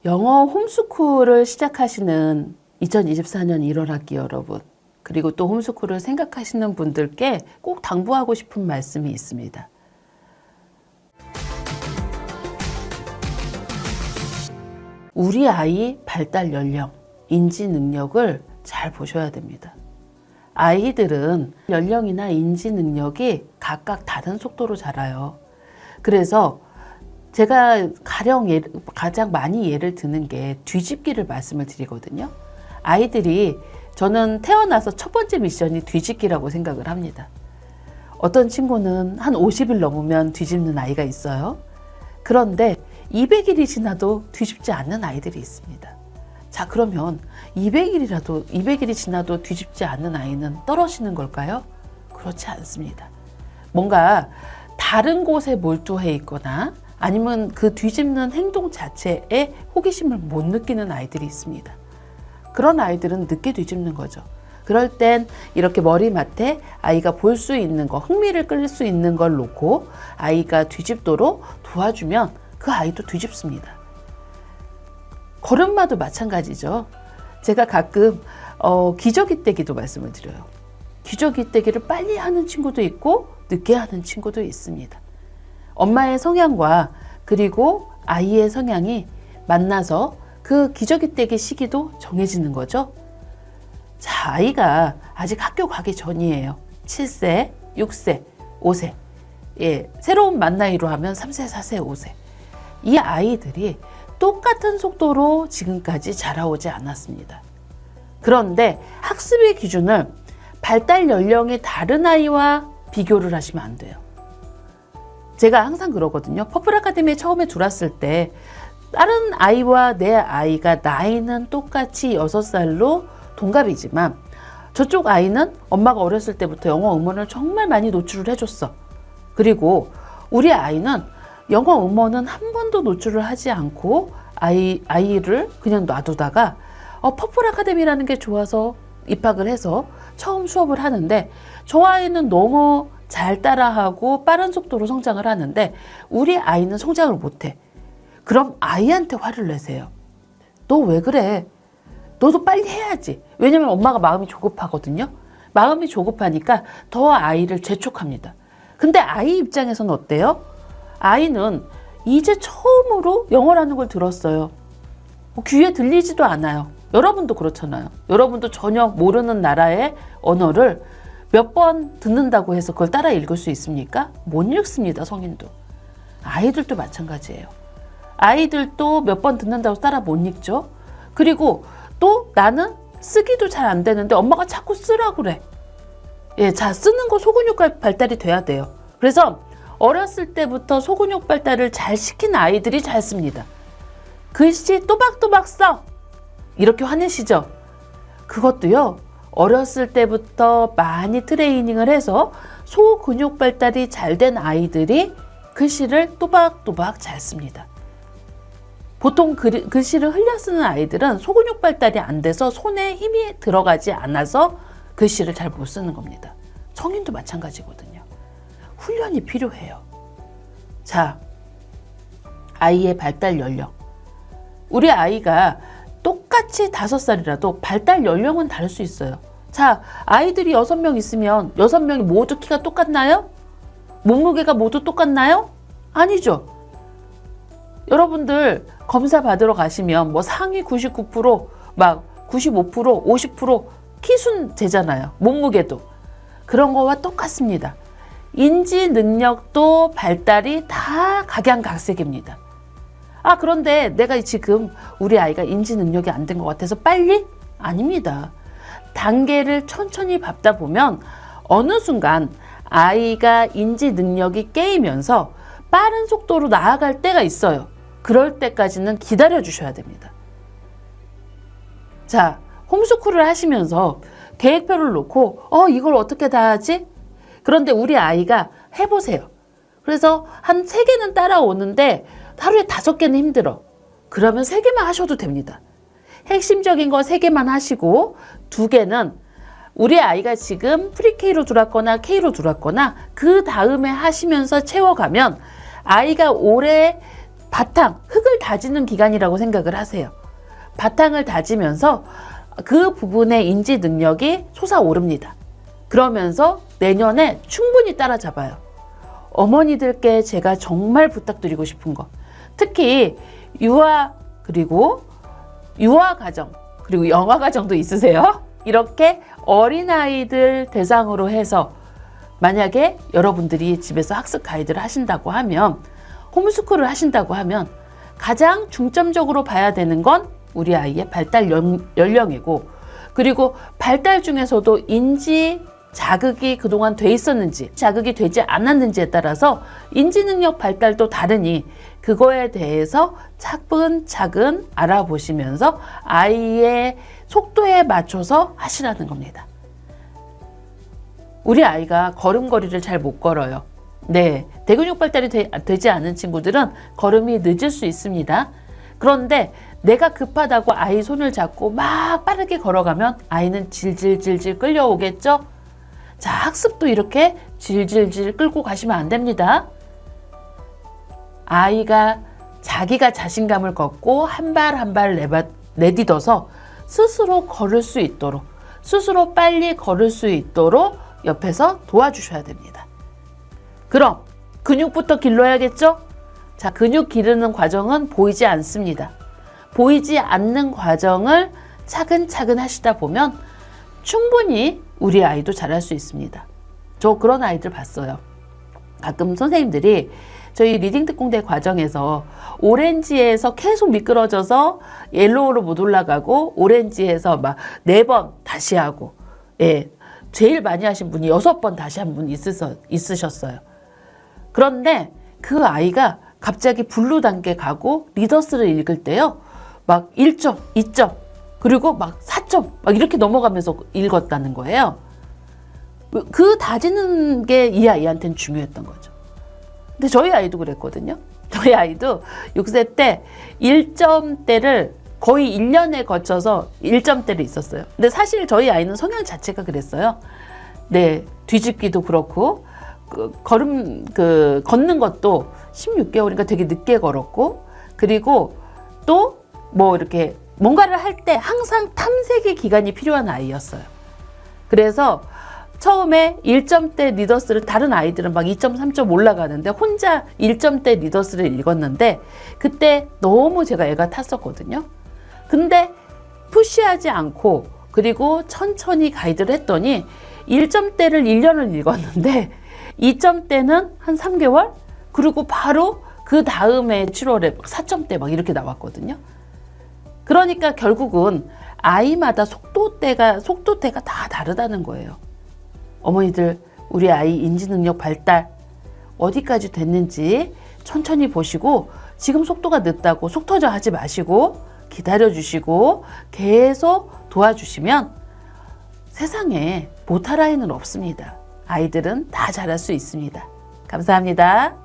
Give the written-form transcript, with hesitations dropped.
영어 홈스쿨을 시작하시는 2024년 1월 학기 여러분, 그리고 또 홈스쿨을 생각하시는 분들께 꼭 당부하고 싶은 말씀이 있습니다. 우리 아이 발달 연령, 인지 능력을 잘 보셔야 됩니다. 아이들은 연령이나 인지 능력이 각각 다른 속도로 자라요. 그래서 제가 가장 많이 예를 드는 게 뒤집기를 말씀을 드리거든요. 아이들이, 저는 태어나서 첫 번째 미션이 뒤집기라고 생각을 합니다. 어떤 친구는 한 50일 넘으면 뒤집는 아이가 있어요. 그런데 200일이 지나도 뒤집지 않는 아이들이 있습니다. 자, 그러면 200일이 지나도 뒤집지 않는 아이는 떨어지는 걸까요? 그렇지 않습니다. 뭔가 다른 곳에 몰두해 있거나 아니면 그 뒤집는 행동 자체에 호기심을 못 느끼는 아이들이 있습니다. 그런 아이들은 늦게 뒤집는 거죠. 그럴 땐 이렇게 머리맡에 아이가 볼 수 있는 거, 흥미를 끌 수 있는 걸 놓고 아이가 뒤집도록 도와주면 그 아이도 뒤집습니다. 걸음마도 마찬가지죠. 제가 가끔 기저귀 떼기도 말씀을 드려요. 기저귀 떼기를 빨리 하는 친구도 있고 늦게 하는 친구도 있습니다. 엄마의 성향과 그리고 아이의 성향이 만나서 그 기저귀 떼기 시기도 정해지는 거죠. 자, 아이가 아직 학교 가기 전이에요. 7세, 6세, 5세. 예, 새로운 만 나이로 하면 3세, 4세, 5세. 이 아이들이 똑같은 속도로 지금까지 자라오지 않았습니다. 그런데 학습의 기준을 발달 연령이 다른 아이와 비교를 하시면 안 돼요. 제가 항상 그러거든요. 퍼플 아카데미에 처음에 들어왔을 때 다른 아이와 내 아이가 나이는 똑같이 6살로 동갑이지만 저쪽 아이는 엄마가 어렸을 때부터 영어 음원을 정말 많이 노출을 해줬어. 그리고 우리 아이는 영어 음원은 한 번도 노출을 하지 않고 아이를 그냥 놔두다가 퍼플 아카데미라는 게 좋아서 입학을 해서 처음 수업을 하는데 저 아이는 너무 잘 따라하고 빠른 속도로 성장을 하는데 우리 아이는 성장을 못해. 그럼 아이한테 화를 내세요. 너 왜 그래? 너도 빨리 해야지. 왜냐면 엄마가 마음이 조급하거든요. 마음이 조급하니까 더 아이를 재촉합니다. 근데 아이 입장에서는 어때요? 아이는 이제 처음으로 영어라는 걸 들었어요. 귀에 들리지도 않아요. 여러분도 그렇잖아요. 여러분도 전혀 모르는 나라의 언어를 몇 번 듣는다고 해서 그걸 따라 읽을 수 있습니까? 못 읽습니다, 성인도. 아이들도 마찬가지예요. 아이들도 몇 번 듣는다고 따라 못 읽죠. 그리고 또 나는 쓰기도 잘 안 되는데 엄마가 자꾸 쓰라고 그래. 예, 자, 쓰는 거 소근육 발달이 돼야 돼요. 그래서 어렸을 때부터 소근육 발달을 잘 시킨 아이들이 잘 씁니다. 글씨 또박또박 써. 이렇게 화내시죠? 그것도요. 어렸을 때부터 많이 트레이닝을 해서 소근육 발달이 잘 된 아이들이 글씨를 또박또박 잘 씁니다. 보통 글씨를 흘려 쓰는 아이들은 소근육 발달이 안 돼서 손에 힘이 들어가지 않아서 글씨를 잘 못 쓰는 겁니다. 성인도 마찬가지거든요. 훈련이 필요해요. 자, 아이의 발달 연령. 우리 아이가 똑같이 5살이라도 발달 연령은 다를 수 있어요. 자, 아이들이 6명 있으면 6명이 모두 키가 똑같나요? 몸무게가 모두 똑같나요? 아니죠. 여러분들 검사 받으러 가시면 뭐 상위 99%, 막 95%, 50% 키순 재잖아요. 몸무게도. 그런 거와 똑같습니다. 인지 능력도 발달이 다 각양각색입니다. 그런데 내가 지금 우리 아이가 인지 능력이 안 된 것 같아서 빨리? 아닙니다. 단계를 천천히 밟다 보면 어느 순간 아이가 인지 능력이 깨이면서 빠른 속도로 나아갈 때가 있어요. 그럴 때까지는 기다려 주셔야 됩니다. 자, 홈스쿨을 하시면서 계획표를 놓고 이걸 어떻게 다 하지? 그런데 우리 아이가 해보세요. 그래서 한 3개는 따라오는데 하루에 5개는 힘들어. 그러면 3개만 하셔도 됩니다. 핵심적인 거 3개만 하시고 2개는 우리 아이가 지금 프리K로 들어왔거나 K로 들어왔거나 그 다음에 하시면서 채워가면 아이가 올해 바탕, 흙을 다지는 기간이라고 생각을 하세요. 바탕을 다지면서 그 부분의 인지 능력이 솟아오릅니다. 그러면서 내년에 충분히 따라잡아요. 어머니들께 제가 정말 부탁드리고 싶은 거, 특히 유아 그리고 유아 가정 그리고 영아 가정도 있으세요? 이렇게 어린아이들 대상으로 해서 만약에 여러분들이 집에서 학습 가이드를 하신다고 하면, 홈스쿨을 하신다고 하면 가장 중점적으로 봐야 되는 건 우리 아이의 발달 연령이고, 그리고 발달 중에서도 인지 자극이 그동안 돼 있었는지 자극이 되지 않았는지에 따라서 인지 능력 발달도 다르니 그거에 대해서 차근차근 알아보시면서 아이의 속도에 맞춰서 하시라는 겁니다. 우리 아이가 걸음걸이를 잘 못 걸어요. 네, 대근육 발달이 되지 않은 친구들은 걸음이 늦을 수 있습니다. 그런데 내가 급하다고 아이 손을 잡고 막 빠르게 걸어가면 아이는 질질질질 끌려오겠죠? 자, 학습도 이렇게 질질질 끌고 가시면 안 됩니다. 아이가 자기가 자신감을 갖고 한 발 한 발 내딛어서 스스로 걸을 수 있도록, 스스로 빨리 걸을 수 있도록 옆에서 도와주셔야 됩니다. 그럼 근육부터 길러야겠죠? 자, 근육 기르는 과정은 보이지 않습니다. 보이지 않는 과정을 차근차근 하시다 보면 충분히 우리 아이도 잘할 수 있습니다. 저 그런 아이들 봤어요. 가끔 선생님들이 저희 리딩 특공대 과정에서 오렌지에서 계속 미끄러져서 옐로우로 못 올라가고, 오렌지에서 막 4번 다시 하고, 예, 제일 많이 하신 분이 6번 다시 한 분 있으셨어요. 그런데 그 아이가 갑자기 블루 단계 가고 리더스를 읽을 때요, 막 1점, 2점, 그리고 막 4점 막 이렇게 넘어가면서 읽었다는 거예요. 그 다지는 게 이 아이한테는 중요했던 거죠. 근데 저희 아이도 그랬거든요. 저희 아이도 6세 때 1점대를 거의 1년에 거쳐서 1점대를 있었어요. 근데 사실 저희 아이는 성향 자체가 그랬어요. 네, 뒤집기도 그렇고, 걷는 것도 16개월이니까 되게 늦게 걸었고, 그리고 또 뭐 이렇게 뭔가를 할 때 항상 탐색의 기간이 필요한 아이였어요. 그래서 처음에 1점대 리더스를, 다른 아이들은 막 2점, 3점 올라가는데 혼자 1점대 리더스를 읽었는데 그때 너무 제가 애가 탔었거든요. 근데 푸시하지 않고 그리고 천천히 가이드를 했더니 1점대를 1년을 읽었는데 2점대는 한 3개월? 그리고 바로 그 다음에 7월에 4점대 막 이렇게 나왔거든요. 그러니까 결국은 아이마다 속도대가 다 다르다는 거예요. 어머니들, 우리 아이 인지능력 발달 어디까지 됐는지 천천히 보시고, 지금 속도가 늦다고 속 터져 하지 마시고 기다려 주시고 계속 도와주시면 세상에 못할 아이는 없습니다. 아이들은 다 잘할 수 있습니다. 감사합니다.